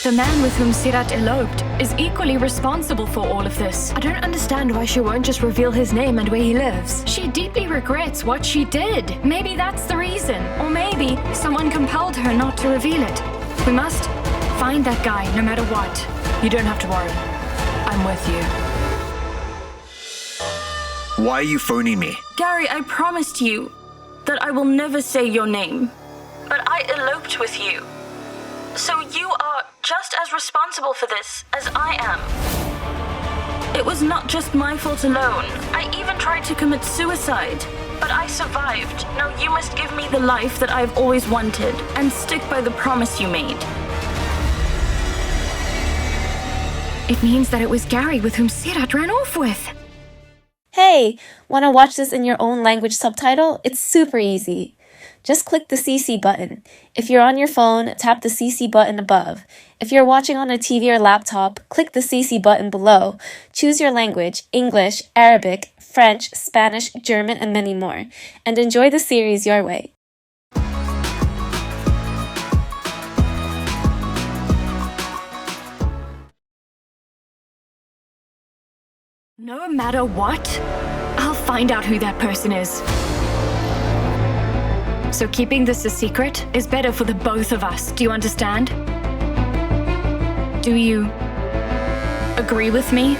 The man with whom Sirat eloped is equally responsible for all of this. I don't understand why she won't just reveal his name and where he lives. She deeply regrets what she did. Maybe that's the reason. Or maybe someone compelled her not to reveal it. We must find that guy no matter what. You don't have to worry. I'm with you. Why are you phoning me? Gary, I promised you that I will never say your name. But I eloped with you. So you are just as responsible for this as I am. It was not just my fault alone. I even tried to commit suicide. But I survived. Now you must give me the life that I've always wanted and stick by the promise you made. It means that it was Gary with whom Sirat ran off with. Hey, want to watch this in your own language subtitle? It's super easy. Just click the CC button. If you're on your phone, tap the CC button above. If you're watching on a TV or laptop, click the CC button below. Choose your language, English, Arabic, French, Spanish, German, and many more. And enjoy the series your way. No matter what, I'll find out who that person is. So keeping this a secret is better for the both of us. Do you understand? Do you agree with me?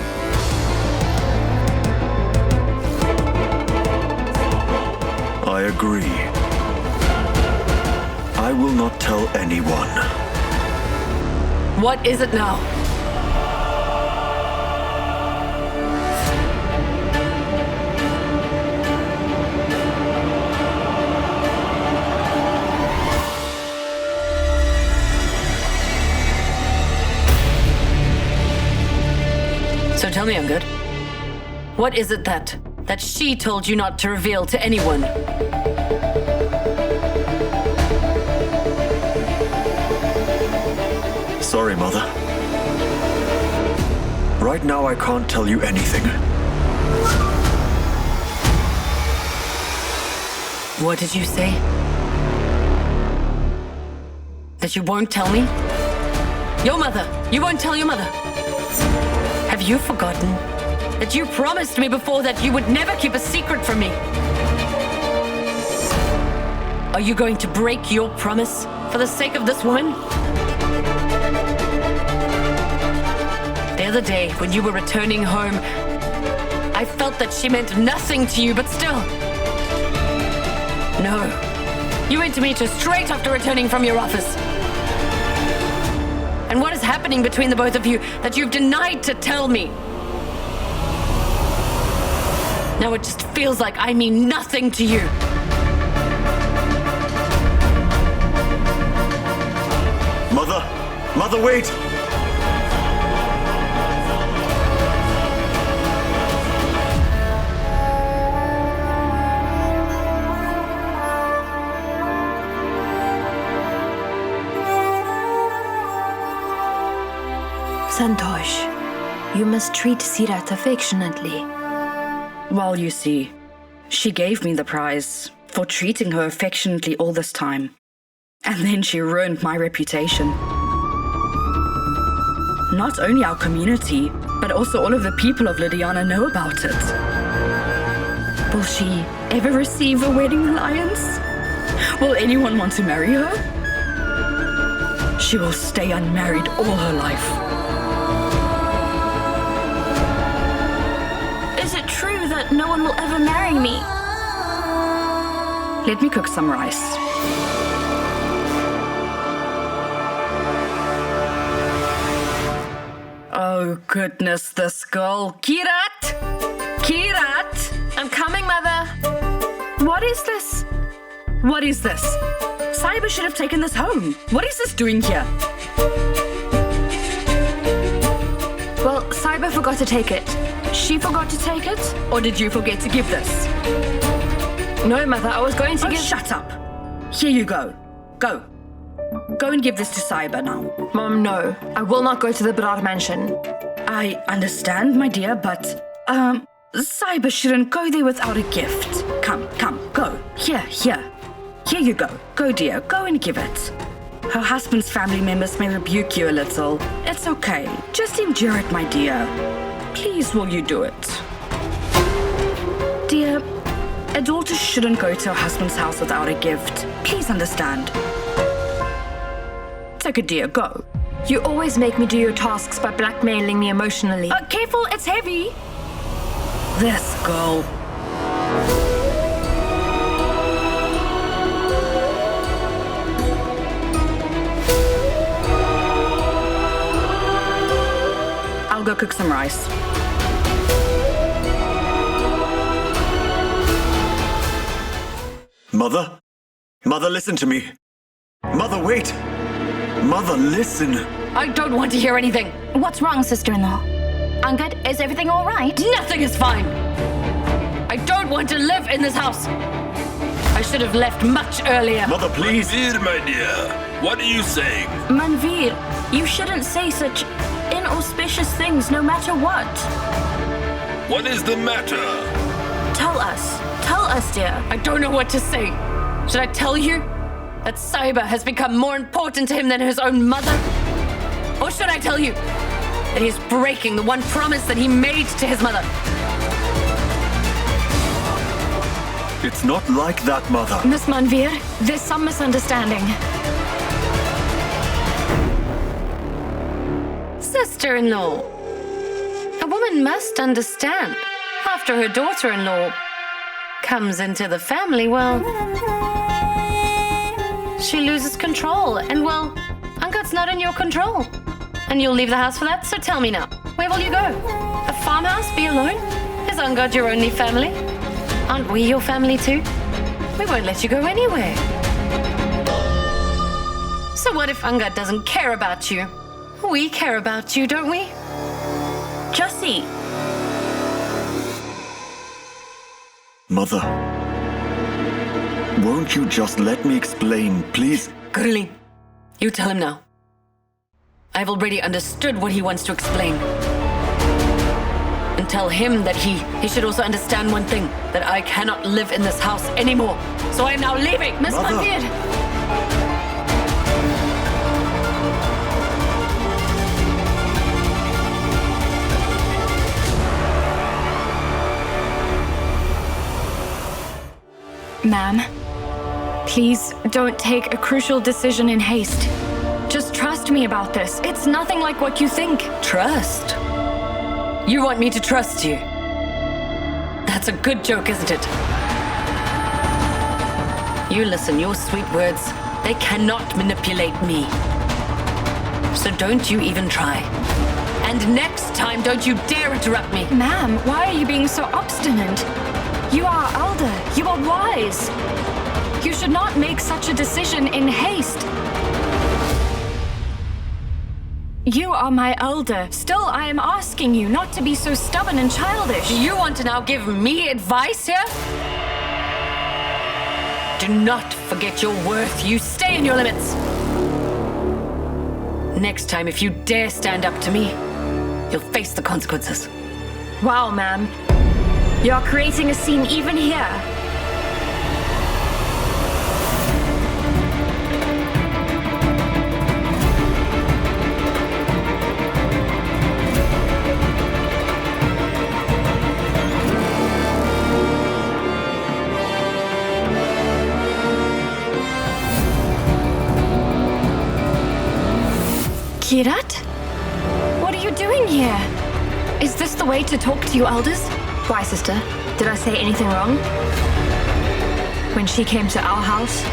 I agree. I will not tell anyone. What is it now? So tell me, Angad, what is it that she told you not to reveal to anyone? Sorry, Mother. Right now I can't tell you anything. What did you say? That you won't tell me? Your mother! You won't tell your mother! Have you forgotten that you promised me before that you would never keep a secret from me? Are you going to break your promise for the sake of this woman? The other day, when you were returning home, I felt that she meant nothing to you, but still. No. You went to meet her straight after returning from your office. And what is happening between the both of you that you've denied to tell me? Now it just feels like I mean nothing to you. Mother! Mother, wait! Santosh, you must treat Sirat affectionately. Well, you see, she gave me the prize for treating her affectionately all this time. And then she ruined my reputation. Not only our community, but also all of the people of Lydiana know about it. Will she ever receive a wedding alliance? Will anyone want to marry her? She will stay unmarried all her life. Is it true that no one will ever marry me? Let me cook some rice. Oh goodness, this girl. Kirat! Kirat! I'm coming, Mother. What is this? What is this? Saiba should have taken this home. What is this doing here? Well, Saiba forgot to take it. She forgot to take it? Or did you forget to give this? No, Mother, I was going to give... Shut up. Here you go. Go. Go and give this to Saiba now. Mom, no. I will not go to the Brar mansion. I understand, my dear, but, Saiba shouldn't go there without a gift. Come, go. Here. Here you go. Go, dear. Go and give it. Her husband's family members may rebuke you a little. It's okay. Just endure it, my dear. Please, will you do it? Dear, a daughter shouldn't go to her husband's house without a gift. Please understand. Take a dear, go. You always make me do your tasks by blackmailing me emotionally. Careful, it's heavy. This girl. I'll go cook some rice. Mother? Mother, listen to me. Mother, wait. Mother, listen. I don't want to hear anything. What's wrong, sister-in-law? Angad, is everything all right? Nothing is fine. I don't want to live in this house. I should have left much earlier. Mother, please. Manveer, my dear, what are you saying? Manveer, you shouldn't say such inauspicious things no matter what. What is the matter? Tell us, dear. I don't know what to say. Should I tell you that Saiba has become more important to him than his own mother? Or should I tell you that he is breaking the one promise that he made to his mother? It's not like that, Mother. Miss Manveer, there's some misunderstanding. Sister-in-law, a woman must understand. After her daughter-in-law comes into the family, well, she loses control. And, well, Angad's not in your control. And you'll leave the house for that? So tell me now, where will you go? A farmhouse? Be alone? Is Angad your only family? Aren't we your family too? We won't let you go anywhere. So what if Angad doesn't care about you? We care about you, don't we? Jussie. Mother. Won't you just let me explain, please? Gurleen, you tell him now. I've already understood what he wants to explain. And tell him that he should also understand one thing, that I cannot live in this house anymore. So I am now leaving. Miss Mother. Manveer. Ma'am, please don't take a crucial decision in haste. Just trust me about this. It's nothing like what you think. Trust? You want me to trust you? That's a good joke, isn't it? You listen, your sweet words, they cannot manipulate me. So don't you even try. And next time, don't you dare interrupt me. Ma'am, why are you being so obstinate? You are elder. You are wise. You should not make such a decision in haste. You are my elder. Still, I am asking you not to be so stubborn and childish. Do you want to now give me advice here? Do not forget your worth. You stay in your limits. Next time, if you dare stand up to me, you'll face the consequences. Wow, ma'am. You're creating a scene even here. Kirat? What are you doing here? Is this the way to talk to you elders? Why, sister? Did I say anything wrong? When she came to our house,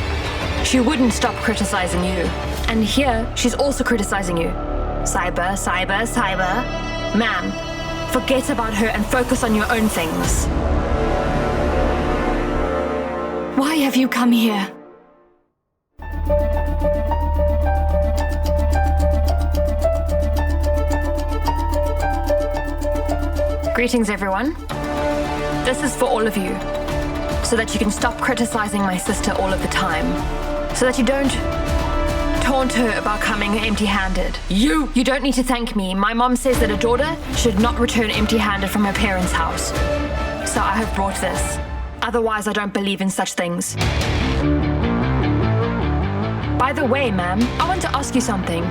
she wouldn't stop criticizing you. And here, she's also criticizing you. Saiba. Ma'am, forget about her and focus on your own things. Why have you come here? Greetings, everyone. This is for all of you, so that you can stop criticizing my sister all of the time, so that you don't taunt her about coming empty-handed. You don't need to thank me. My mom says that a daughter should not return empty-handed from her parents' house. So I have brought this. Otherwise, I don't believe in such things. By the way, ma'am, I want to ask you something.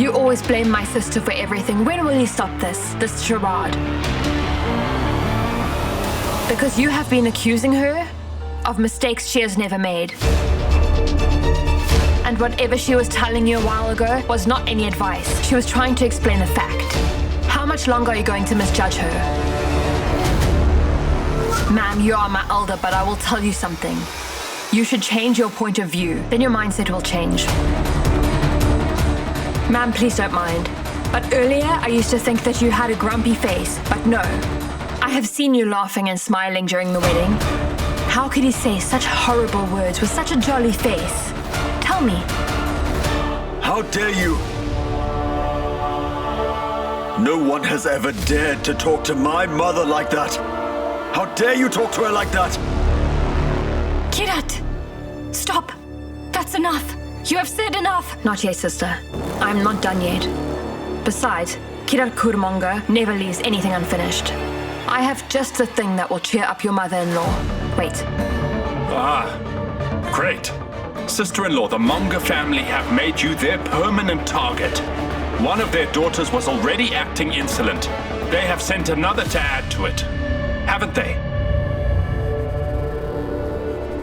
You always blame my sister for everything. When will you stop this charade? Because you have been accusing her of mistakes she has never made. And whatever she was telling you a while ago was not any advice. She was trying to explain a fact. How much longer are you going to misjudge her? Ma'am, you are my elder, but I will tell you something. You should change your point of view. Then your mindset will change. Ma'am, please don't mind. But earlier, I used to think that you had a grumpy face. But no. I have seen you laughing and smiling during the wedding. How could you say such horrible words with such a jolly face? Tell me. How dare you? No one has ever dared to talk to my mother like that. How dare you talk to her like that? Kirat! Stop! That's enough! You have said enough! Not yet, sister. I'm not done yet. Besides, Kirat Kurmonga never leaves anything unfinished. I have just the thing that will cheer up your mother-in-law. Wait. Ah, great. Sister-in-law, the Monga family have made you their permanent target. One of their daughters was already acting insolent. They have sent another to add to it. Haven't they?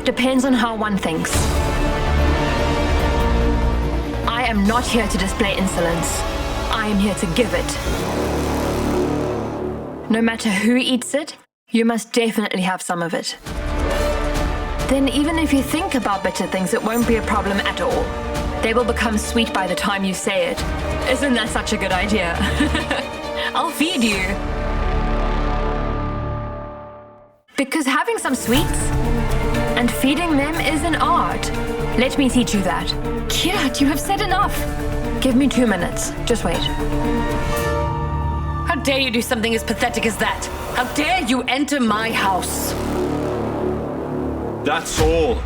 Depends on how one thinks. I am not here to display insolence. I am here to give it. No matter who eats it, you must definitely have some of it. Then even if you think about bitter things, it won't be a problem at all. They will become sweet by the time you say it. Isn't that such a good idea? I'll feed you. Because having some sweets and feeding them is an art. Let me teach you that. Kirat, you have said enough. Give me 2 minutes. Just wait. How dare you do something as pathetic as that? How dare you enter my house? That's all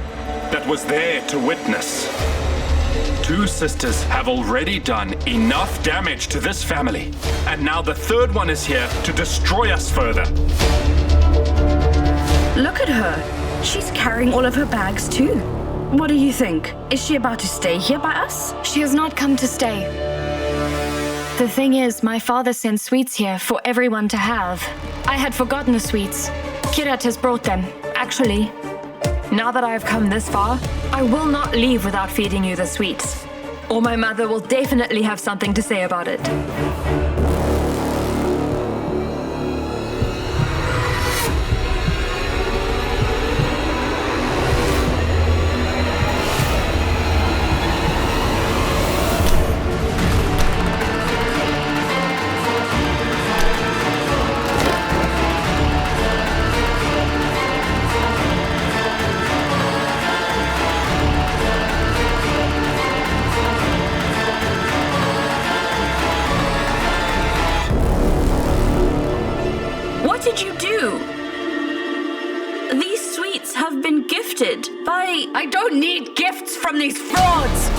that was there to witness. 2 sisters have already done enough damage to this family, and now the third one is here to destroy us further. Look at her. She's carrying all of her bags too. What do you think? Is she about to stay here by us? She has not come to stay. The thing is, my father sent sweets here for everyone to have. I had forgotten the sweets. Kirat has brought them. Actually, now that I have come this far, I will not leave without feeding you the sweets. Or my mother will definitely have something to say about it. What did you do? These sweets have been gifted by... I don't need gifts from these frauds!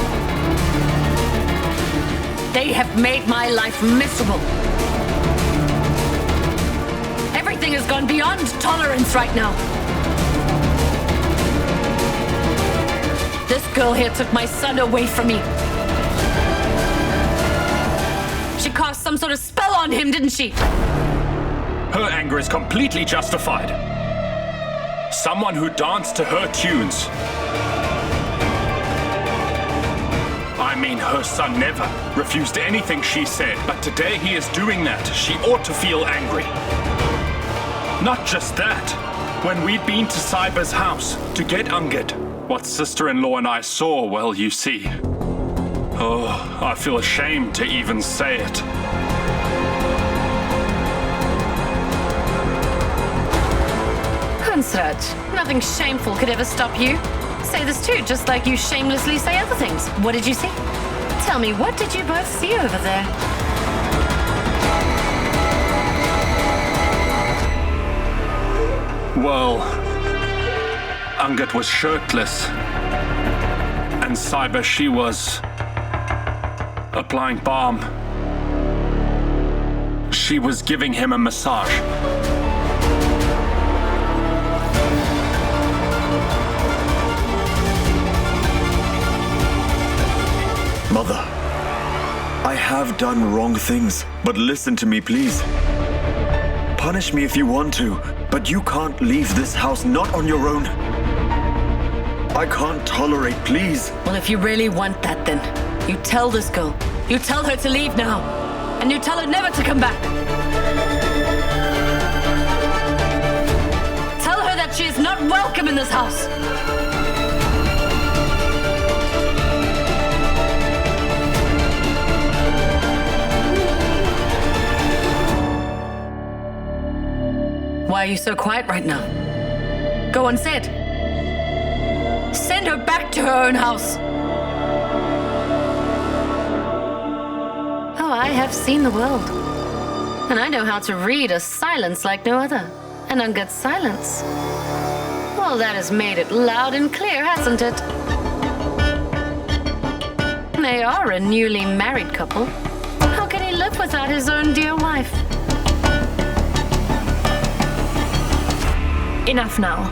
They have made my life miserable. Everything has gone beyond tolerance right now. This girl here took my son away from me. She cast some sort of spell on him, didn't she? Her anger is completely justified. Someone who danced to her tunes. I mean, her son never refused anything she said, but today he is doing that. She ought to feel angry. Not just that. When we'd been to Cyber's house to get Ungit, what sister-in-law and I saw, well, you see. Oh, I feel ashamed to even say it. Hunsraj, nothing shameful could ever stop you. Say this too, just like you shamelessly say other things. What did you see? Tell me, what did you both see over there? Well, Ungit was shirtless. And Cyber, she was applying balm. She was giving him a massage. Mother, I have done wrong things, but listen to me, please. Punish me if you want to, but you can't leave this house, not on your own. I can't tolerate, please. Well, if you really want that, then you tell this girl. You tell her to leave now. And you tell her never to come back. Tell her that she is not welcome in this house. Why are you so quiet right now? Go on, say it. Send her back to her own house. Oh, I have seen the world. And I know how to read a silence like no other. An Ungut's silence. Well, that has made it loud and clear, hasn't it? They are a newly married couple. How can he live without his own dear wife? Enough now.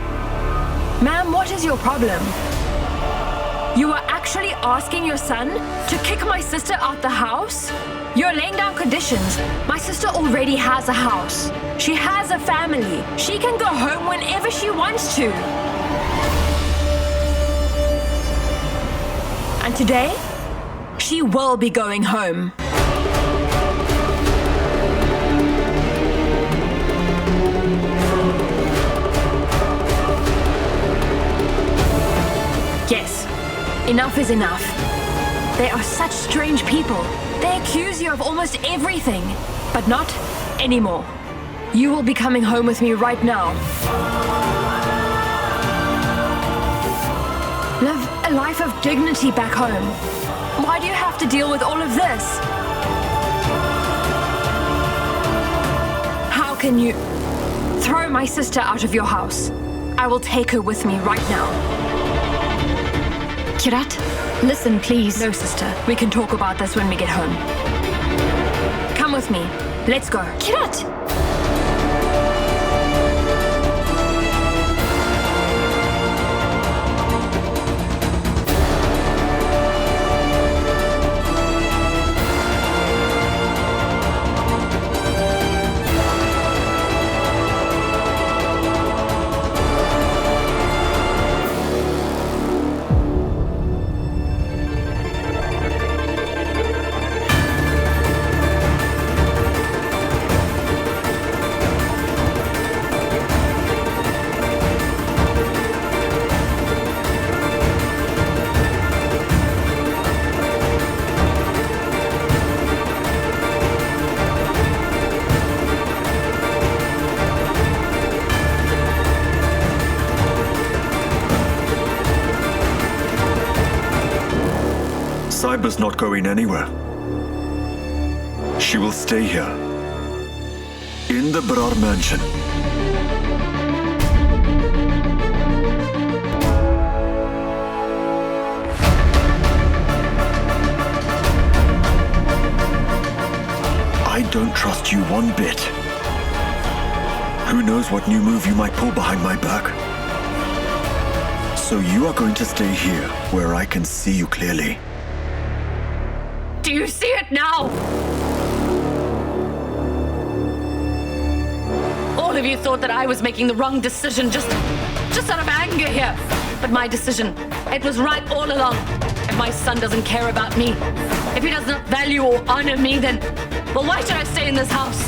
Ma'am, what is your problem? You are actually asking your son to kick my sister out the house? You're laying down conditions. My sister already has a house. She has a family. She can go home whenever she wants to. And today, she will be going home. Yes, enough is enough. They are such strange people. They accuse you of almost everything, but not anymore. You will be coming home with me right now. Live a life of dignity back home. Why do you have to deal with all of this? How can you throw my sister out of your house? I will take her with me right now. Kirat, listen, please. No, sister. We can talk about this when we get home. Come with me. Let's go. Kirat! Saiba's not going anywhere. She will stay here. In the Brar mansion. I don't trust you one bit. Who knows what new move you might pull behind my back? So you are going to stay here, where I can see you clearly. Do you see it now? All of you thought that I was making the wrong decision just out of anger here. But my decision, it was right all along. If my son doesn't care about me, if he does not value or honor me, then, well, why should I stay in this house?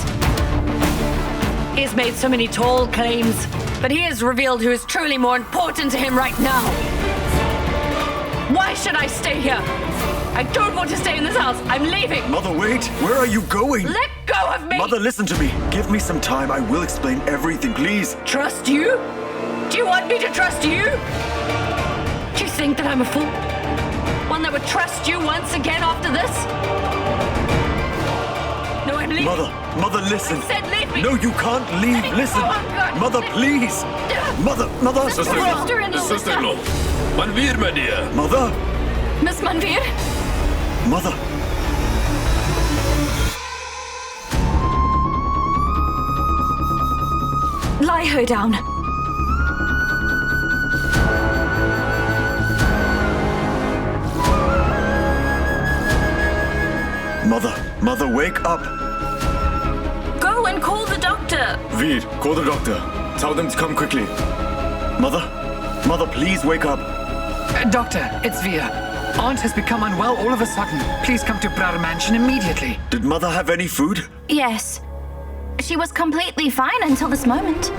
He has made so many tall claims, but he has revealed who is truly more important to him right now. Why should I stay here? I don't want to stay in this house. I'm leaving. Mother, wait. Where are you going? Let go of me. Mother, listen to me. Give me some time. I will explain everything, please. Trust you? Do you want me to trust you? Do you think that I'm a fool? One that would trust you once again after this? No, I'm leaving. Mother, listen. I said leave me. No, you can't leave. Let me Listen. go, Ungert. Mother, please. Mother. Sister-in-law. Manvir, my dear. Mother. Miss Manvir? Mother. Lie her down. Mother, wake up! Go and call the doctor. Veer, call the doctor. Tell them to come quickly. Mother? Mother, please wake up. Doctor, it's Veer. Aunt has become unwell all of a sudden. Please come to Brar Mansion immediately. Did Mother have any food? Yes. She was completely fine until this moment.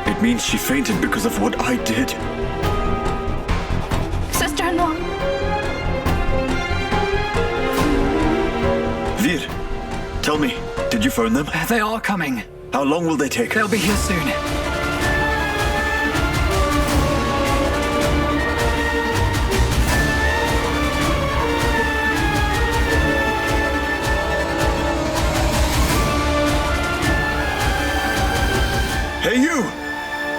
It means she fainted because of what I did. Sister-in-law. Veer, tell me, did you phone them? They are coming. How long will they take? They'll be here soon. Hey, you!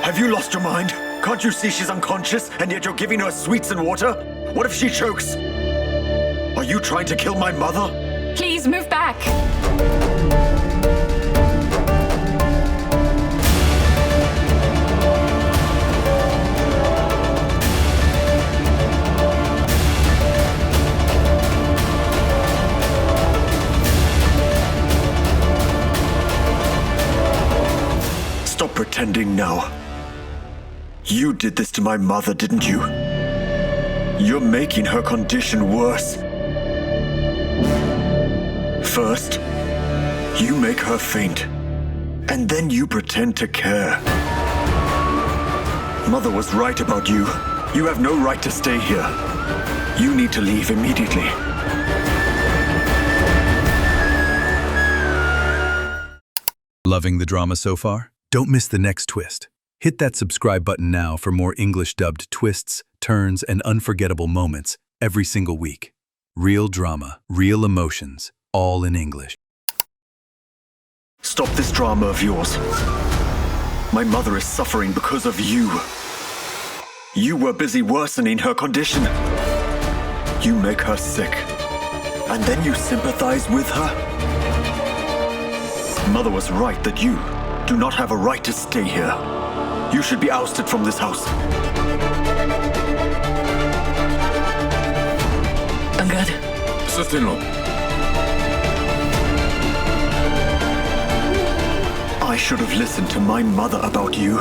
Have you lost your mind? Can't you see she's unconscious and yet you're giving her sweets and water? What if she chokes? Are you trying to kill my mother? Please move back. Stop pretending now. You did this to my mother, didn't you? You're making her condition worse. First, you make her faint, and then you pretend to care. Mother was right about you. You have no right to stay here. You need to leave immediately. Loving the drama so far? Don't miss the next twist. Hit that subscribe button now for more English-dubbed twists, turns, and unforgettable moments every single week. Real drama, real emotions, all in English. Stop this drama of yours. My mother is suffering because of you. You were busy worsening her condition. You make her sick, and then you sympathize with her. Mother was right that you do not have a right to stay here. You should be ousted from this house. Angad. Sister-in-law. I should have listened to my mother about you.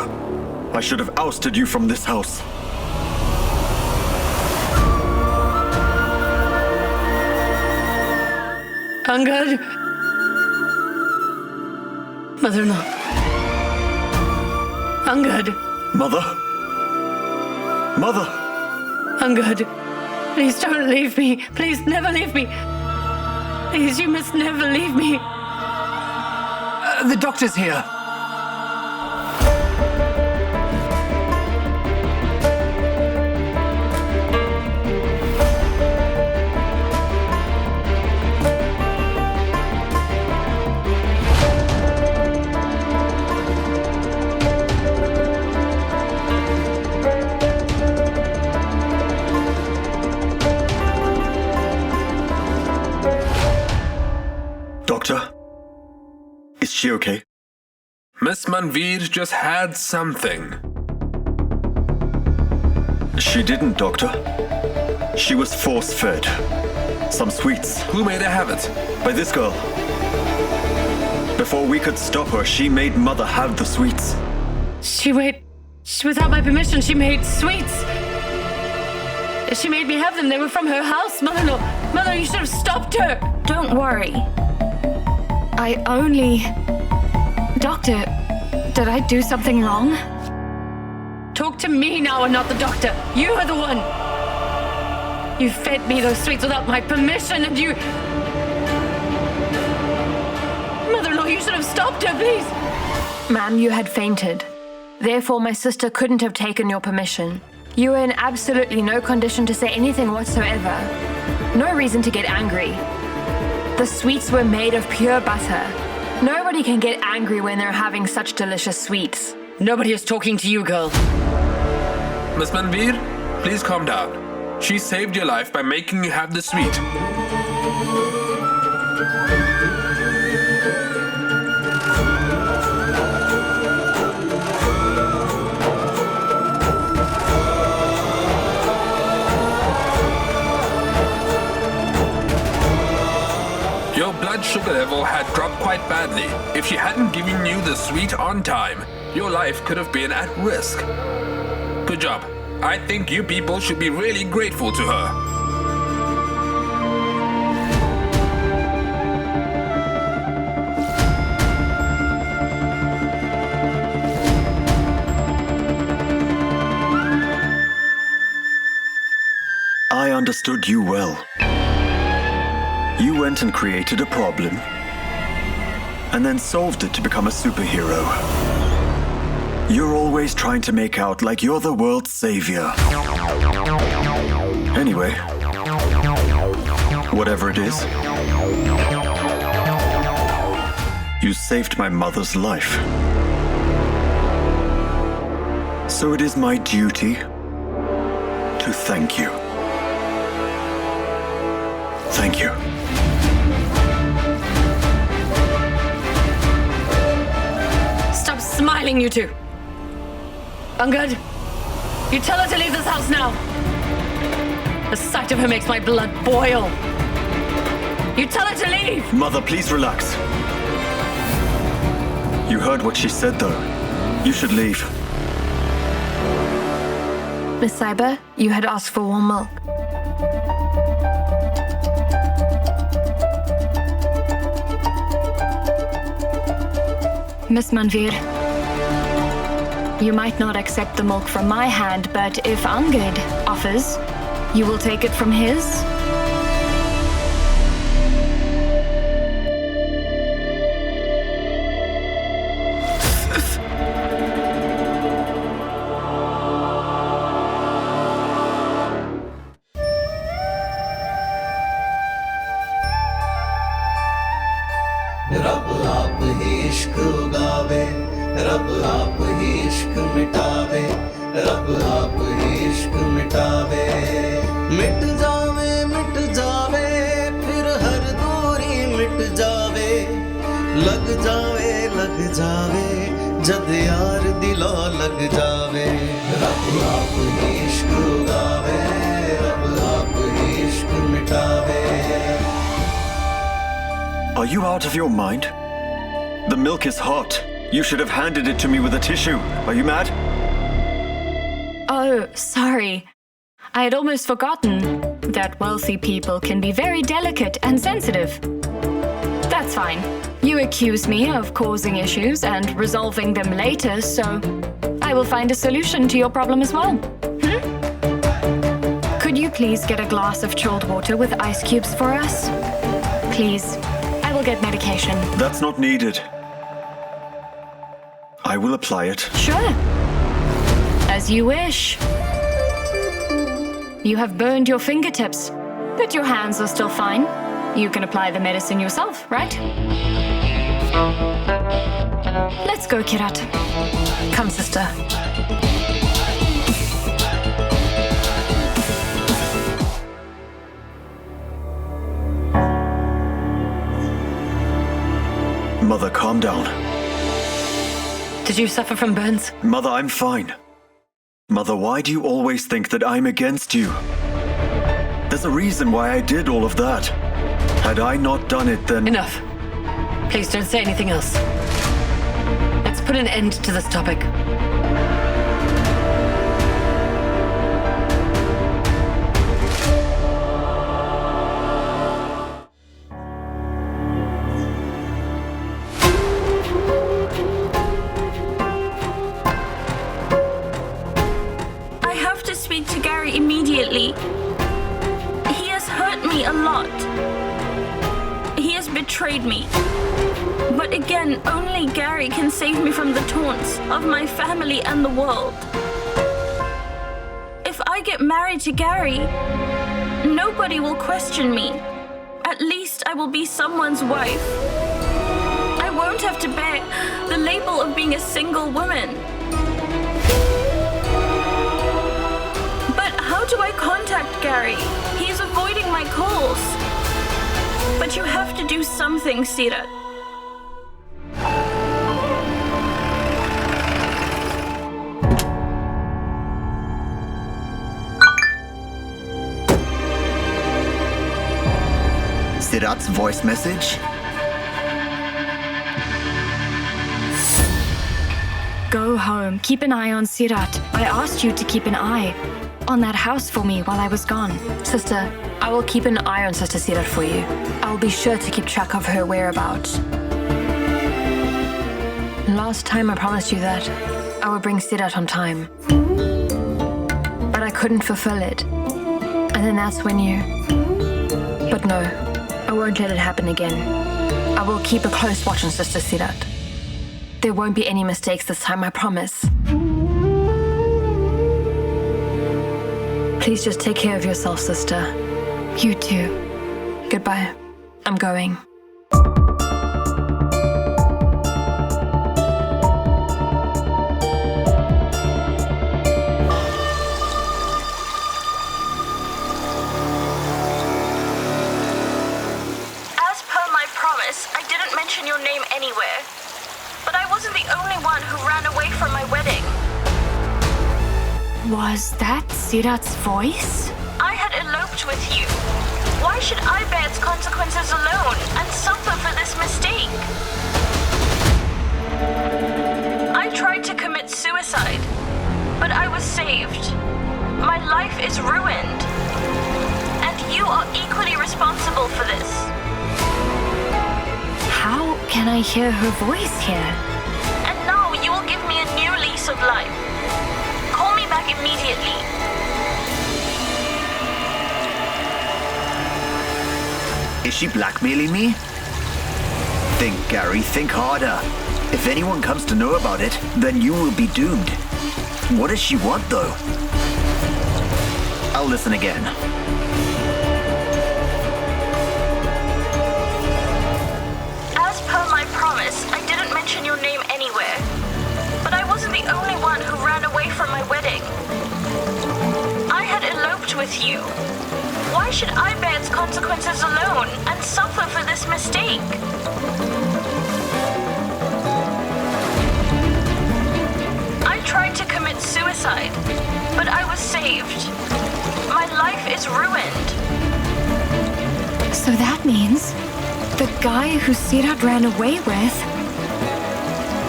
I should have ousted you from this house. Angad. Mother-in-law. Angad. Mother? Mother? Angad. Please don't leave me. Please never leave me. Please, you must never leave me. The doctor's here. Doctor? Is she okay? Miss Manveer just had something. She didn't, Doctor. She was force-fed. Some sweets. Who made her have it? By this girl. Before we could stop her, she made Mother have the sweets. Without my permission, she made sweets. She made me have them. They were from her house. Mother-in-law. Mother, you should have stopped her. Don't worry. Doctor, did I do something wrong? Talk to me now and not the doctor. You are the one. You fed me those sweets without my permission and you... Mother-in-law, you should have stopped her, please. Ma'am, you had fainted. Therefore, my sister couldn't have taken your permission. You were in absolutely no condition to say anything whatsoever. No reason to get angry. The sweets were made of pure butter. Nobody can get angry when they're having such delicious sweets. Nobody is talking to you, girl. Miss Manveer, please calm down. She saved your life by making you have the sweet. Your blood sugar level had dropped quite badly. If she hadn't given you the sweet on time, your life could have been at risk. Good job. I think you people should be really grateful to her. I understood you well. You went and created a problem, and then solved it to become a superhero. You're always trying to make out like you're the world's savior. Anyway, whatever it is, you saved my mother's life. So it is my duty to thank you. Thank you. Stop smiling, you two. Ungud, you tell her to leave this house now. The sight of her makes my blood boil. You tell her to leave. Mother, please relax. You heard what she said, though. You should leave. Miss Cyber, you had asked for warm milk. Miss Manveer, you might not accept the milk from my hand, but if Ungud offers, you will take it from his? रब आप ही इश्क उगावे, रब आप ही इश्क मिटावे, रब आप ही इश्क मिटावे। मिट जावे फिर हर दूरी मिट जावे, लग जावे जद यार दिलो लग जावे। रब आप ही इश्क उगावे, रब आप ही इश्क मिटावे। Are you out of your mind? The milk is hot. You should have handed it to me with a tissue. Are you mad? Oh, sorry. I had almost forgotten that wealthy people can be very delicate and sensitive. That's fine. You accuse me of causing issues and resolving them later, so I will find a solution to your problem as well. Could you please get a glass of chilled water with ice cubes for us? Please. I will get medication. That's not needed. I will apply it. Sure. As you wish. You have burned your fingertips, but your hands are still fine. You can apply the medicine yourself, right? Let's go, Kirat. Come, sister. Mother, calm down. Did you suffer from burns? Mother, I'm fine. Mother, why do you always think that I'm against you? There's a reason why I did all of that. Had I not done it, then... Enough. Please don't say anything else. Let's put an end to this topic. Immediately. He has hurt me a lot. He has betrayed me. But again, only Gary can save me from the taunts of my family and the world. If I get married to Gary, nobody will question me. At least I will be someone's wife. I won't have to bear the label of being a single woman. How do I contact Gary? He's avoiding my calls. But you have to do something, Sirat. Sirat's voice message? Go home. Keep an eye on Sirat. I asked you to keep an eye on that house for me while I was gone. Sister, I will keep an eye on Sister Sirat for you. I will be sure to keep track of her whereabouts. Last time I promised you that I would bring Sirat on time. But I couldn't fulfill it. And then that's when you... But no, I won't let it happen again. I will keep a close watch on Sister Sirat. There won't be any mistakes this time, I promise. Please just take care of yourself, sister. You too. Goodbye. I'm going. As per my promise, I didn't mention your name anywhere. But I wasn't the only one who ran away from my wedding. Was that Sirat's voice? I had eloped with you. Why should I bear its consequences alone and suffer for this mistake? I tried to commit suicide, but I was saved. My life is ruined. And you are equally responsible for this. How can I hear her voice here? And now you will give me a new lease of life. Call me back immediately. Is she blackmailing me? Think, Gary, think harder. If anyone comes to know about it, then you will be doomed. What does she want, though? I'll listen again. As per my promise, I didn't mention your name anywhere. But I wasn't the only one who ran away from my wedding. I had eloped with you. Why should I bear its consequences alone and suffer for this mistake? I tried to commit suicide, but I was saved. My life is ruined. So that means the guy who Sirat ran away with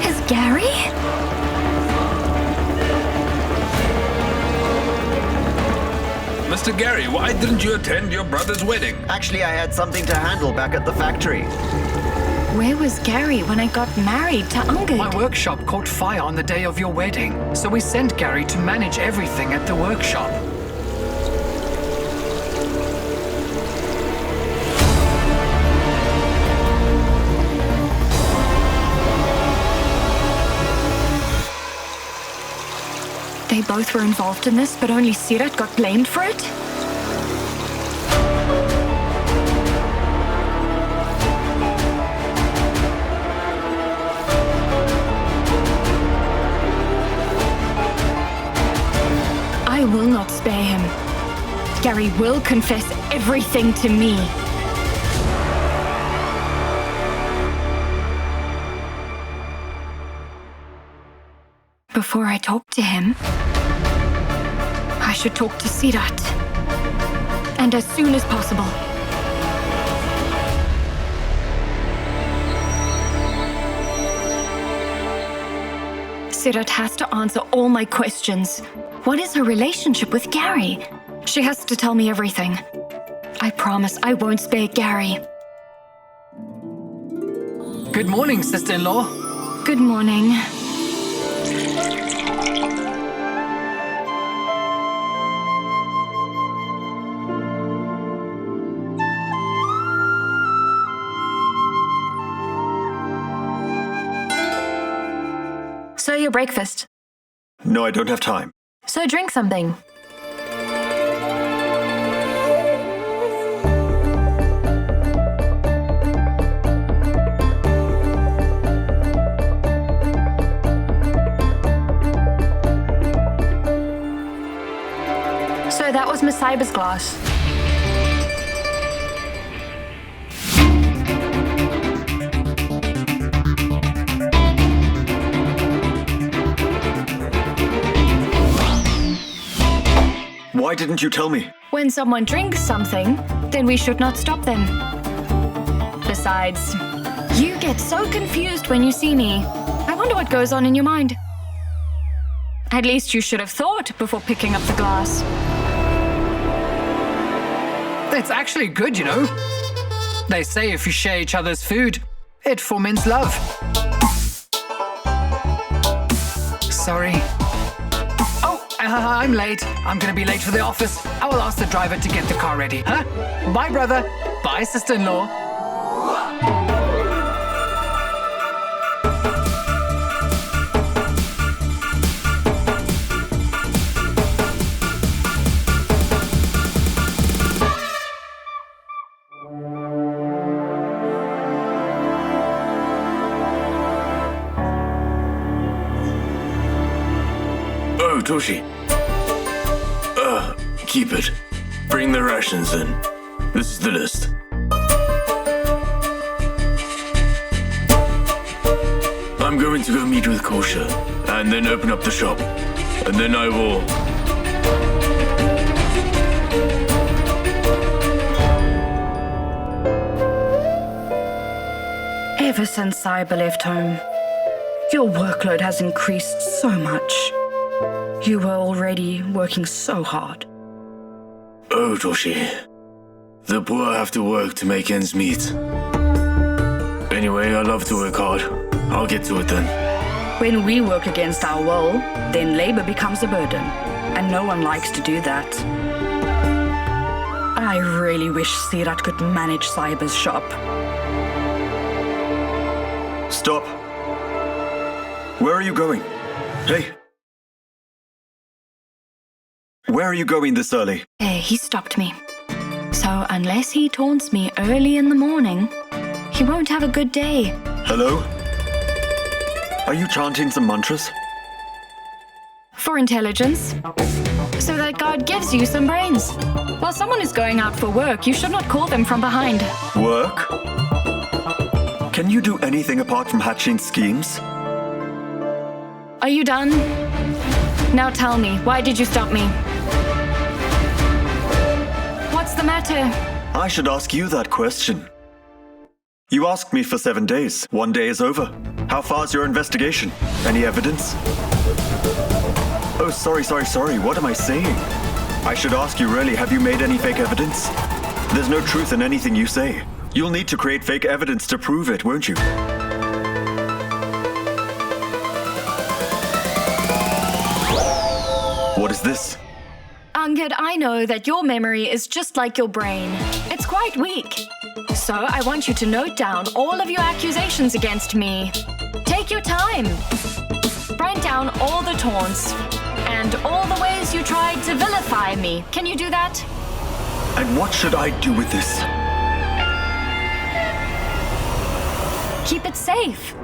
is Gary? Mr. Gary, why didn't you attend your brother's wedding? Actually, I had something to handle back at the factory. Where was Gary when I got married to Angad? My workshop caught fire on the day of your wedding, so we sent Gary to manage everything at the workshop. They both were involved in this, but only Sirat got blamed for it? I will not spare him. Gary will confess everything to me. Before I talk to him, I should talk to Sirat. And as soon as possible. Sirat has to answer all my questions. What is her relationship with Gary? She has to tell me everything. I promise I won't spare Gary. Good morning, sister-in-law. Good morning. So your breakfast. No, I don't have time. So drink something. So that was Miss Cyber's glass. Why didn't you tell me? When someone drinks something, then we should not stop them. Besides, you get so confused when you see me. I wonder what goes on in your mind. At least you should have thought before picking up the glass. It's actually good, you know. They say if you share each other's food, it foments love. Sorry. Oh, I'm late. I'm gonna be late for the office. I will ask the driver to get the car ready, huh? Bye, brother. Bye, sister-in-law. Oh, Toshi. Keep it. Bring the rations in. This is the list. I'm going to go meet with Kosha, and then open up the shop. And then I will... Ever since Cyber left home, your workload has increased so much. You were already working so hard. Oh, Toshi. The poor have to work to make ends meet. Anyway, I love to work hard. I'll get to it then. When we work against our will, then labor becomes a burden, and no one likes to do that. I really wish Sirat could manage Cyber's shop. Stop. Where are you going? Hey. Where are you going this early? He stopped me. So unless he taunts me early in the morning, he won't have a good day. Hello? Are you chanting some mantras? For intelligence. So that God gives you some brains. While someone is going out for work, you should not call them from behind. Work? Can you do anything apart from hatching schemes? Are you done? Now tell me, why did you stop me? What's the matter? I should ask you that question. You asked me for 7 days. 1 day is over. How far's your investigation? Any evidence? Oh, sorry. What am I saying? I should ask you really, have you made any fake evidence? There's no truth in anything you say. You'll need to create fake evidence to prove it, won't you? What is this? Angad, I know that your memory is just like your brain. It's quite weak. So I want you to note down all of your accusations against me. Take your time. Write down all the taunts and all the ways you tried to vilify me. Can you do that? And what should I do with this? Keep it safe.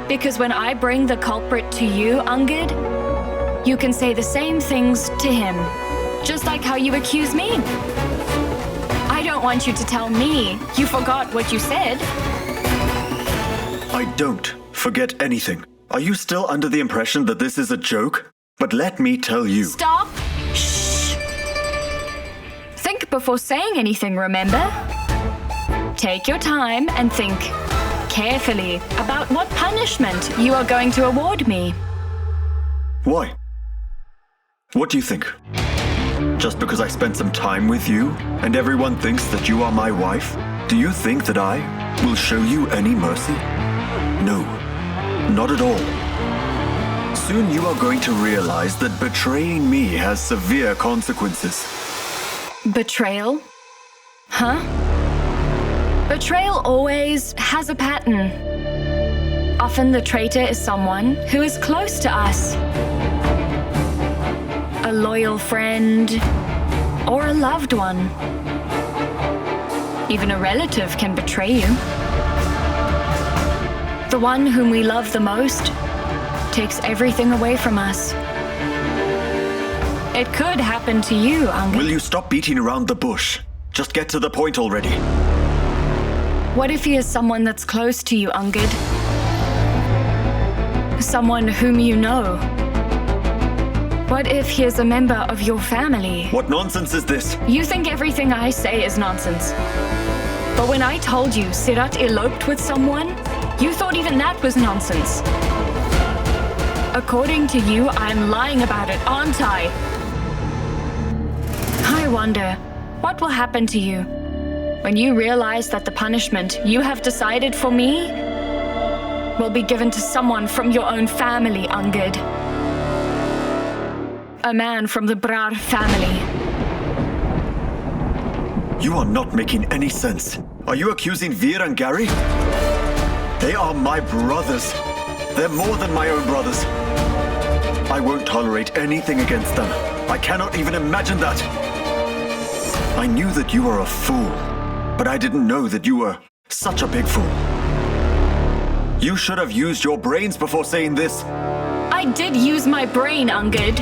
Because when I bring the culprit to you, Angad, you can say the same things to him. Just like how you accuse me. I don't want you to tell me you forgot what you said. I don't forget anything. Are you still under the impression that this is a joke? But let me tell you. Stop! Shh! Think before saying anything, remember? Take your time and think carefully about what punishment you are going to award me. Why? What do you think? Just because I spent some time with you and everyone thinks that you are my wife, do you think that I will show you any mercy? No, not at all. Soon you are going to realize that betraying me has severe consequences. Betrayal? Huh? Betrayal always has a pattern. Often the traitor is someone who is close to us. A loyal friend, or a loved one. Even a relative can betray you. The one whom we love the most takes everything away from us. It could happen to you, Angad. Will you stop beating around the bush? Just get to the point already. What if he is someone that's close to you, Angad? Someone whom you know? What if he is a member of your family? What nonsense is this? You think everything I say is nonsense. But when I told you Sirat eloped with someone, you thought even that was nonsense. According to you, I'm lying about it, aren't I? I wonder, what will happen to you when you realize that the punishment you have decided for me will be given to someone from your own family, Angad. A man from the Brar family. You are not making any sense. Are you accusing Veer and Gary? They are my brothers. They're more than my own brothers. I won't tolerate anything against them. I cannot even imagine that. I knew that you were a fool, but I didn't know that you were such a big fool. You should have used your brains before saying this. I did use my brain, Angad.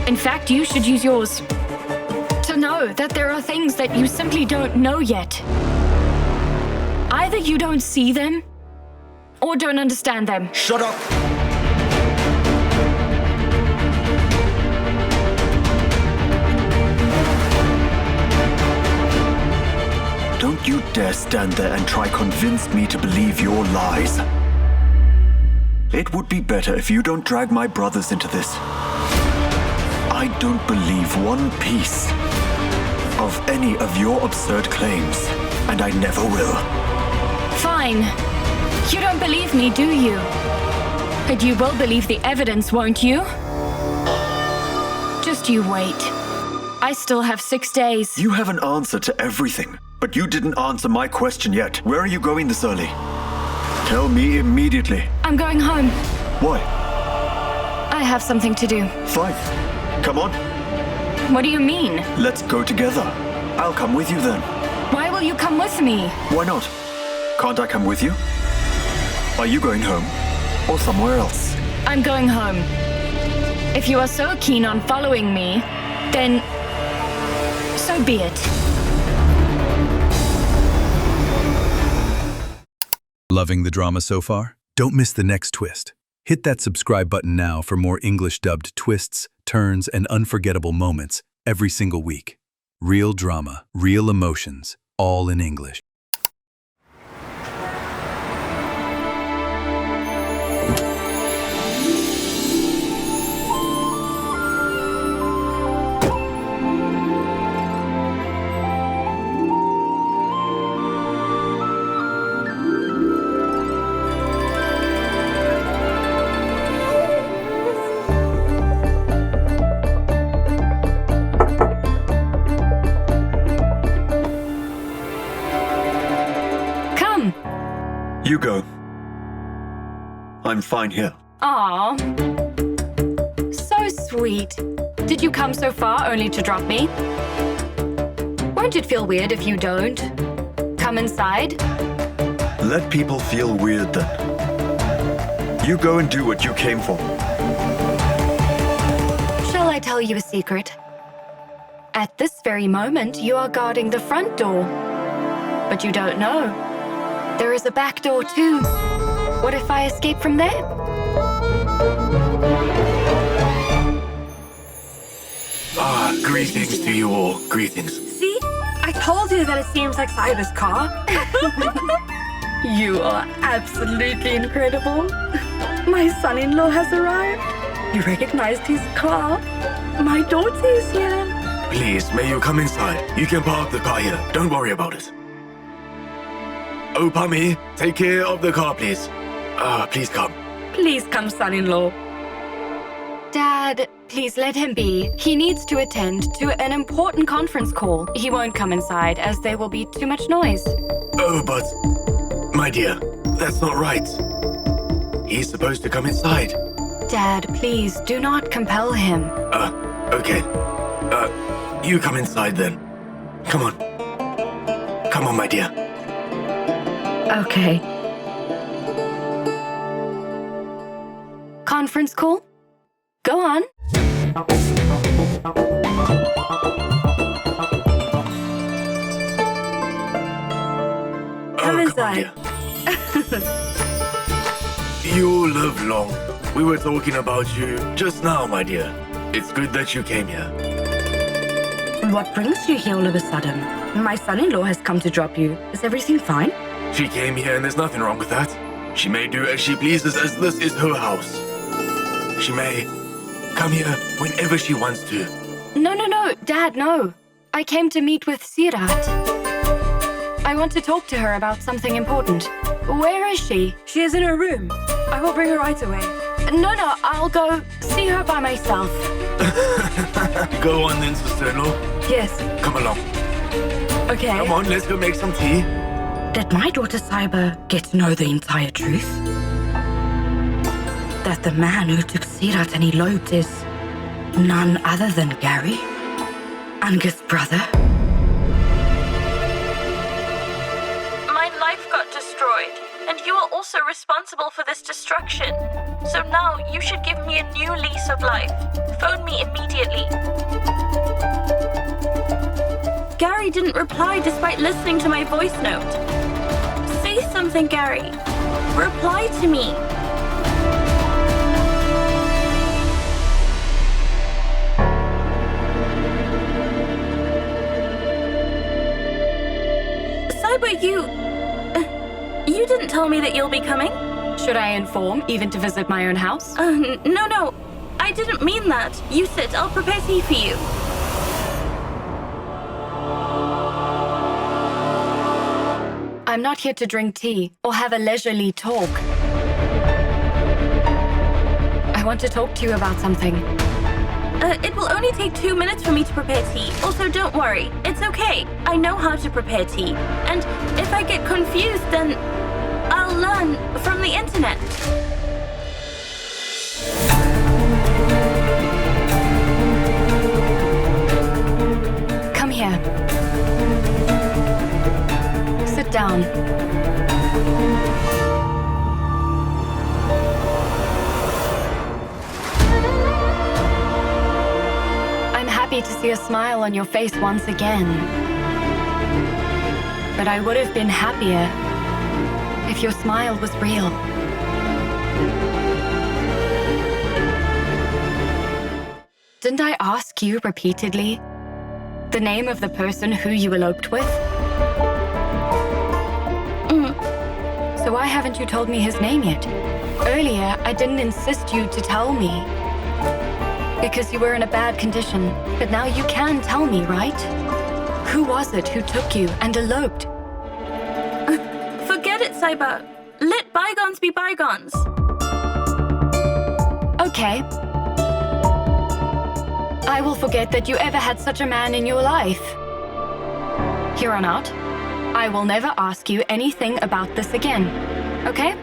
In fact, you should use yours. To know that there are things that you simply don't know yet. Either you don't see them, or don't understand them. Shut up! Don't you dare stand there and try convince me to believe your lies. It would be better if you don't drag my brothers into this. I don't believe one piece of any of your absurd claims, and I never will. Fine. You don't believe me, do you? But you will believe the evidence, won't you? Just you wait. I still have 6 days. You have an answer to everything, but you didn't answer my question yet. Where are you going this early? Tell me immediately. I'm going home. Why? I have something to do. Fine. Come on. What do you mean? Let's go together. I'll come with you then. Why will you come with me? Why not? Can't I come with you? Are you going home? Or somewhere else? I'm going home. If you are so keen on following me, then so be it. Loving the drama so far? Don't miss the next twist. Hit that subscribe button now for more English-dubbed twists, turns, and unforgettable moments every single week. Real drama, real emotions, all in English. You go. I'm fine here. Aw. So sweet. Did you come so far only to drop me? Won't it feel weird if you don't? Come inside? Let people feel weird then. You go and do what you came for. Shall I tell you a secret? At this very moment, you are guarding the front door. But you don't know. There is a back door too. What if I escape from there? Greetings to you all. Greetings. See? I told you that it seems like Cyber's car. You are absolutely incredible. My son-in-law has arrived. You recognized his car. My daughter is here. Please, may you come inside. You can park the car here. Don't worry about it. Oh, Pami, take care of the car, please. Please come. Please come, son-in-law. Dad, please let him be. He needs to attend to an important conference call. He won't come inside as there will be too much noise. Oh, but... My dear, that's not right. He's supposed to come inside. Dad, please do not compel him. Okay. You come inside then. Come on. Come on, my dear. Okay. Conference call? Go on. Come inside. You live long. We were talking about you just now, my dear. It's good that you came here. What brings you here all of a sudden? My son-in-law has come to drop you. Is everything fine? She came here and there's nothing wrong with that. She may do as she pleases as this is her house. She may come here whenever she wants to. No, Dad, no. I came to meet with Sirat. I want to talk to her about something important. Where is she? She is in her room. I will bring her right away. No, I'll go see her by myself. Go on then, sister-in-law. Yes. Come along. Okay. Come on, let's go make some tea. Did my daughter Cyber get to know the entire truth? That the man who took Sirat and eloped is none other than Gary? Angus' brother? My life got destroyed, and you are also responsible for this destruction. So now you should give me a new lease of life. Phone me immediately. Gary didn't reply despite listening to my voice note. Say something, Gary. Reply to me. Cyber, you didn't tell me that you'll be coming. Should I inform, even to visit my own house? No. I didn't mean that. You sit, I'll prepare tea for you. I'm not here to drink tea or have a leisurely talk. I want to talk to you about something. It will only take 2 minutes for me to prepare tea. Also, don't worry. It's okay. I know how to prepare tea. And if I get confused, then I'll learn from the internet. Come here. Sit down. I'm happy to see a smile on your face once again. But I would have been happier if your smile was real. Didn't I ask you repeatedly the name of the person who you eloped with? So why haven't you told me his name yet? Earlier, I didn't insist you to tell me because you were in a bad condition, but now you can tell me, right? Who was it who took you and eloped? Forget it, Cyber. Let bygones be bygones. Okay. I will forget that you ever had such a man in your life. Here on out, I will never ask you anything about this again, okay?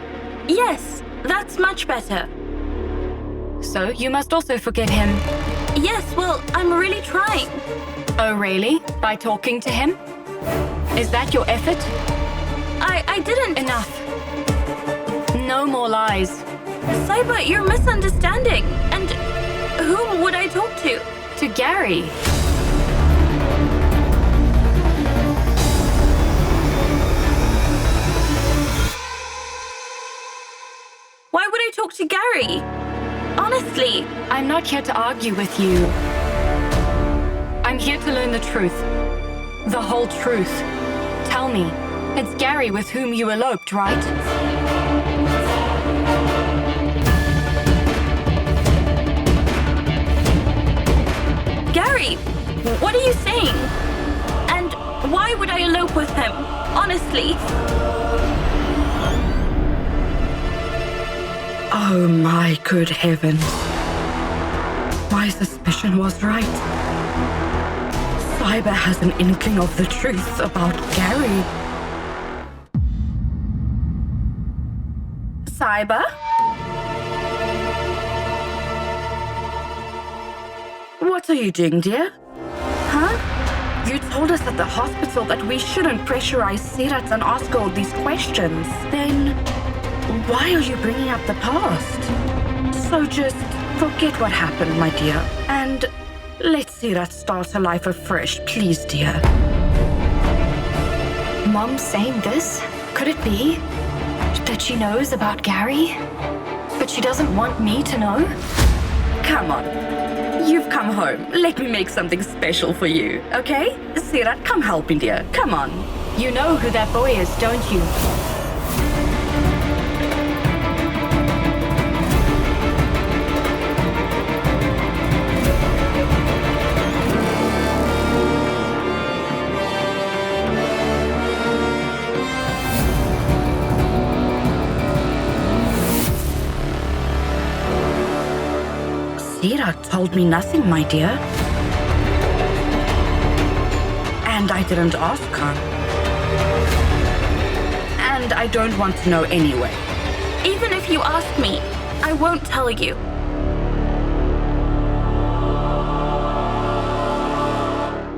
Yes, that's much better. So you must also forget him. Yes, well, I'm really trying. Oh, really? By talking to him? Is that your effort? I didn't. Enough. No more lies. Cyber, you're misunderstanding. And whom would I talk to? To Gary. Why would I talk to Gary? Honestly. I'm not here to argue with you. I'm here to learn the truth. The whole truth. Tell me, it's Gary with whom you eloped, right? Gary, what are you saying? And why would I elope with him? Honestly. Oh my good heavens. My suspicion was right. Cyber has an inkling of the truth about Gary. Cyber? What are you doing, dear? Huh? You told us at the hospital that we shouldn't pressurize Sirat and ask her all these questions. Then why are you bringing up the past? So just forget what happened, my dear, and let Sirat start her life afresh, please, dear. Mom's saying this? Could it be that she knows about Gary? But she doesn't want me to know? Come on. you've come home. Let me make something special for you, okay? Sirat, come help me, dear. Come on. You know who that boy is, don't you? Sirat told me nothing, my dear. And I didn't ask her. And I don't want to know anyway. Even if you ask me, I won't tell you.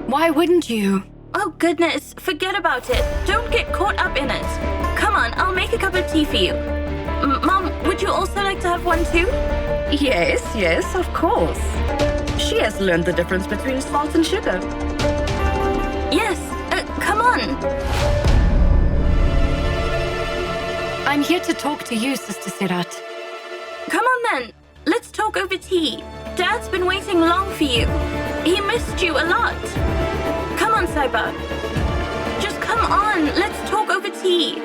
Why wouldn't you? Oh goodness, forget about it. Don't get caught up in it. Come on, I'll make a cup of tea for you. Mom, would you also like to have one too? Yes, of course. She has learned the difference between salt and sugar. Yes, come on. I'm here to talk to you, Sister Sirat. Come on then, let's talk over tea. Dad's been waiting long for you. He missed you a lot. Come on, Saiba. Just come on, let's talk over tea.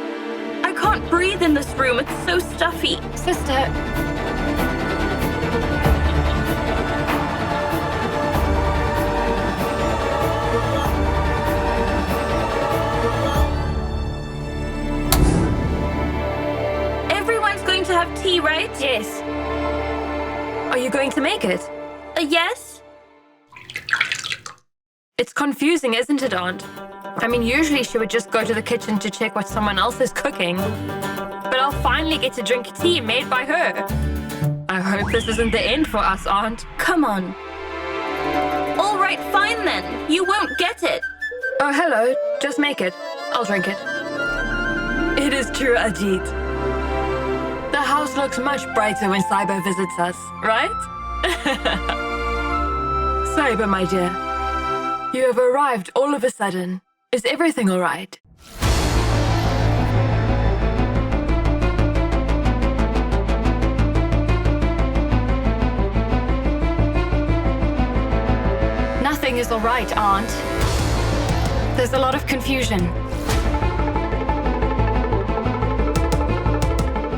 I can't breathe in this room, it's so stuffy. Sister... Everyone's going to have tea, right? Yes. Are you going to make it? Yes? It's confusing, isn't it, Aunt? I mean, usually she would just go to the kitchen to check what someone else is cooking. But I'll finally get to drink tea made by her. I hope this isn't the end for us, Aunt. Come on. All right, fine then. You won't get it. Oh, hello. Just make it. I'll drink it. It is true, Ajit. The house looks much brighter when Saiba visits us, right? Saiba, my dear. You have arrived all of a sudden. Is everything all right? Nothing is all right, Aunt. There's a lot of confusion.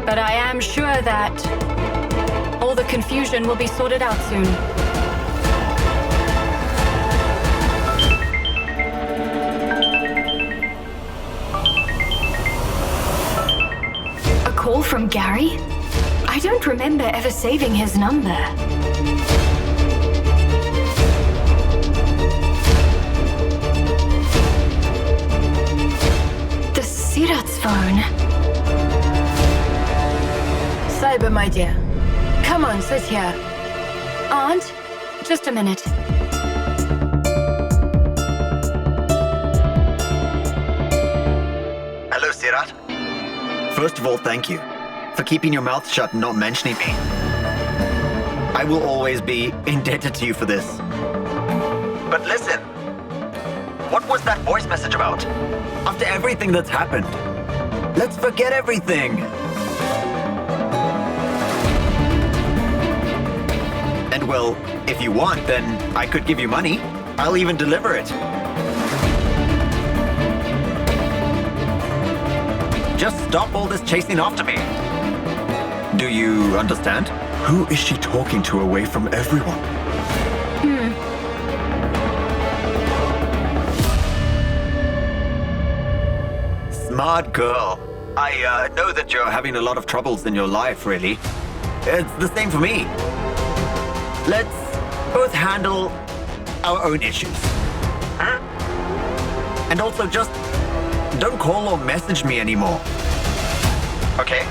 But I am sure that all the confusion will be sorted out soon. A call from Gary? I don't remember ever saving his number. The Sirat's phone. Saiba, my dear. Come on, sit here. Aunt, just a minute. Hello, Sirat. First of all, thank you for keeping your mouth shut and not mentioning me. I will always be indebted to you for this. But listen, what was that voice message about? After everything that's happened, let's forget everything. And well, if you want, then I could give you money. I'll even deliver it. Just stop all this chasing after me. Do you understand? Who is she talking to away from everyone? Smart girl. I know that you're having a lot of troubles in your life, really. It's the same for me. Let's both handle our own issues. Huh? And also just don't call or message me anymore. Okay?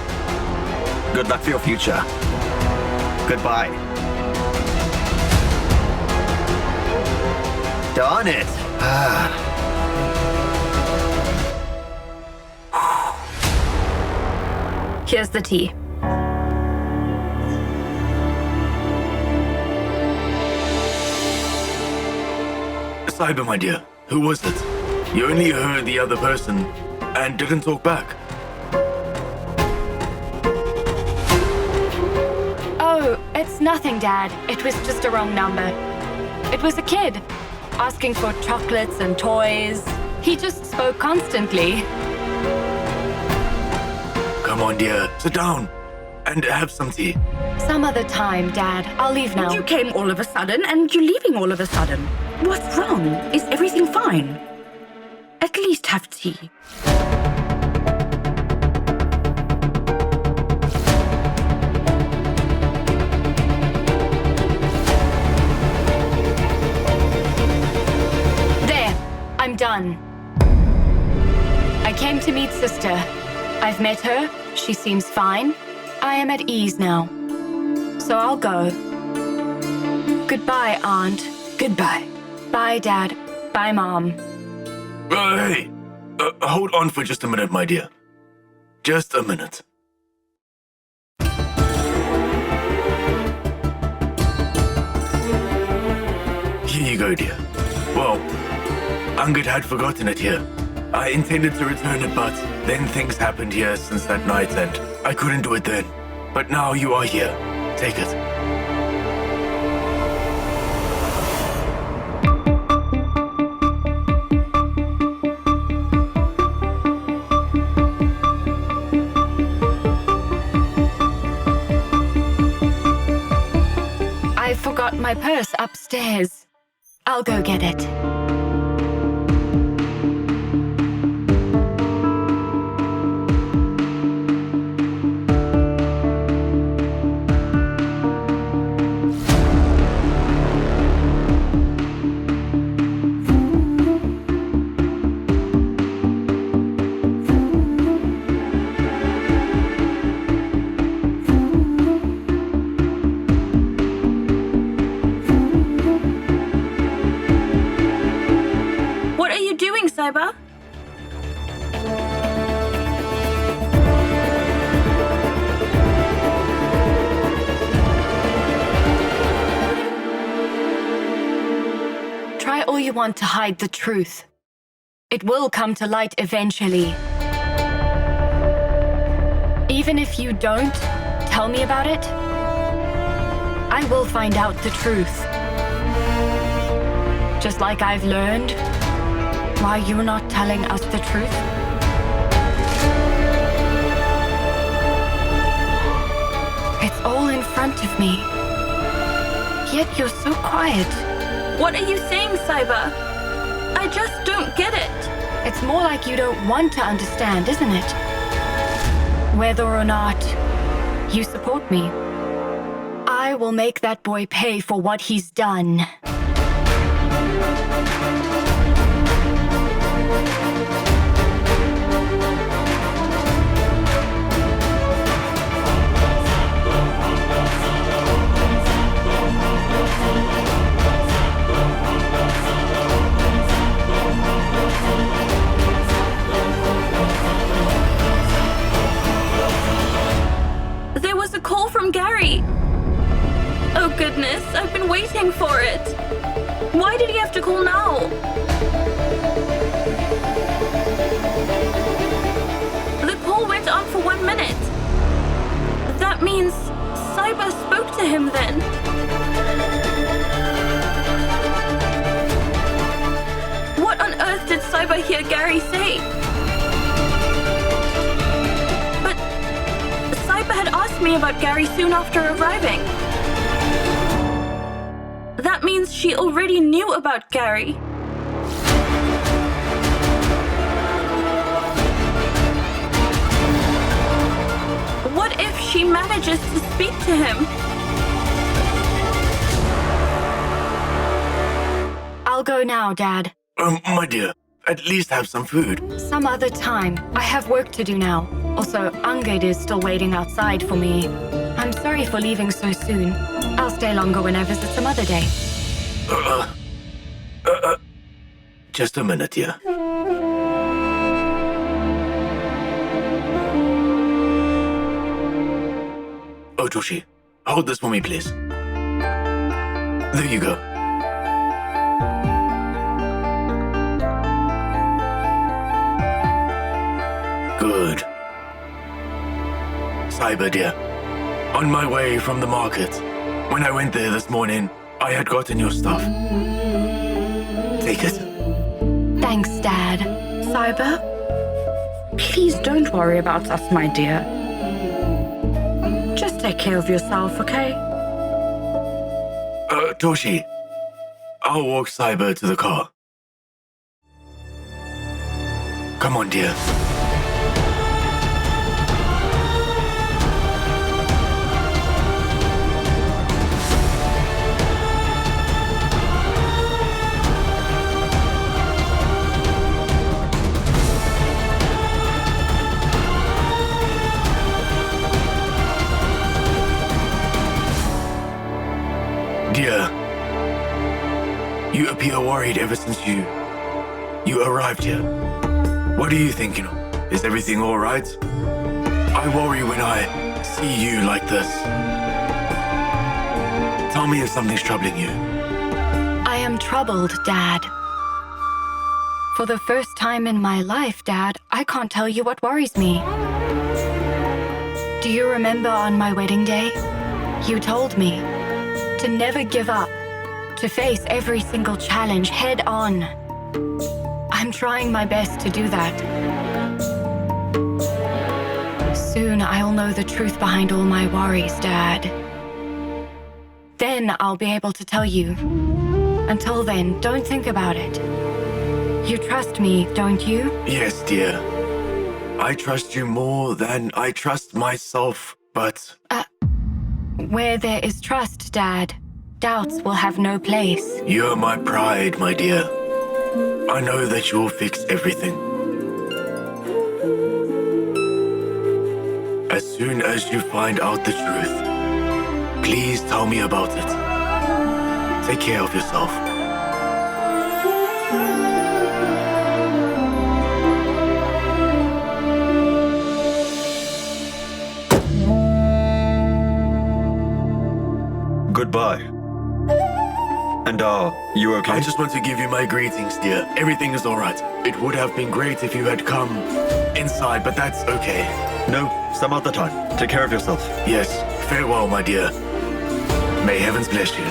Good luck for your future. Goodbye. Darn it. Here's the tea. Saiba, my dear, who was it? You only heard the other person and didn't talk back. Oh, Oh, it's nothing, Dad. It was just a wrong number. It was a kid asking for chocolates and toys. He just spoke constantly. Come on, dear. Sit down and have some tea. Some other time, Dad. I'll leave now. You came all of a sudden and you're leaving all of a sudden. What's wrong? Is everything fine? At least have tea. There. I'm done. I came to meet Sister. I've met her. She seems fine. I am at ease now. So I'll go. Goodbye, Aunt. Goodbye. Bye, Dad. Bye, Mom. Hey, hold on for just a minute, my dear. Just a minute. Here you go, dear. Well, Angad had forgotten it here. I intended to return it, but then things happened here since that night, and I couldn't do it then. But now you are here. Take it. I forgot my purse upstairs. I'll go get it. What are you doing, Saiba? Try all you want to hide the truth. It will come to light eventually. Even if you don't tell me about it, I will find out the truth. Just like I've learned why you're not telling us the truth. It's all in front of me. Yet you're so quiet. What are you saying, Saiba? I just don't get it. It's more like you don't want to understand, isn't it? Whether or not you support me, I will make that boy pay for what he's done. There was a call from Gary. Oh goodness, I've been waiting for it. Why did he have to call now? The call went on for 1 minute. That means Saiba spoke to him then. What on earth did Saiba hear Gary say? But Saiba had asked me about Gary soon after arriving. That means she already knew about Gary. What if she manages to speak to him? I'll go now, Dad. My dear, at least have some food. Some other time. I have work to do now. Also, Angad is still waiting outside for me. I'm sorry for leaving so soon. I'll stay longer when I visit some other day. Just a minute, dear. Oh, Joshi, hold this for me, please. There you go. Good. Saiba, dear, On my way from the market. When I went there this morning, I had gotten your stuff. Take it. Thanks, Dad. Cyber, please don't worry about us, my dear. Just take care of yourself, okay? Toshi, I'll walk Cyber to the car. Come on, dear. Dear, you appear worried ever since you arrived here. What are you thinking of? Is everything all right? I worry when I see you like this. Tell me if something's troubling you. I am troubled, Dad. For the first time in my life, Dad, I can't tell you what worries me. Do you remember on my wedding day? You told me to never give up, to face every single challenge head on. I'm trying my best to do that. Soon I'll know the truth behind all my worries, Dad. Then I'll be able to tell you. Until then, don't think about it. You trust me, don't you? Yes, dear. I trust you more than I trust myself, but... Where there is trust, Dad, doubts will have no place. You're my pride, my dear. I know that you'll fix everything. As soon as you find out the truth, please tell me about it. Take care of yourself. Goodbye. And you okay? I just want to give you my greetings, dear. Everything is all right. It would have been great if you had come inside, but that's okay. No, some other time. Take care of yourself. Yes, farewell, my dear. May heavens bless you.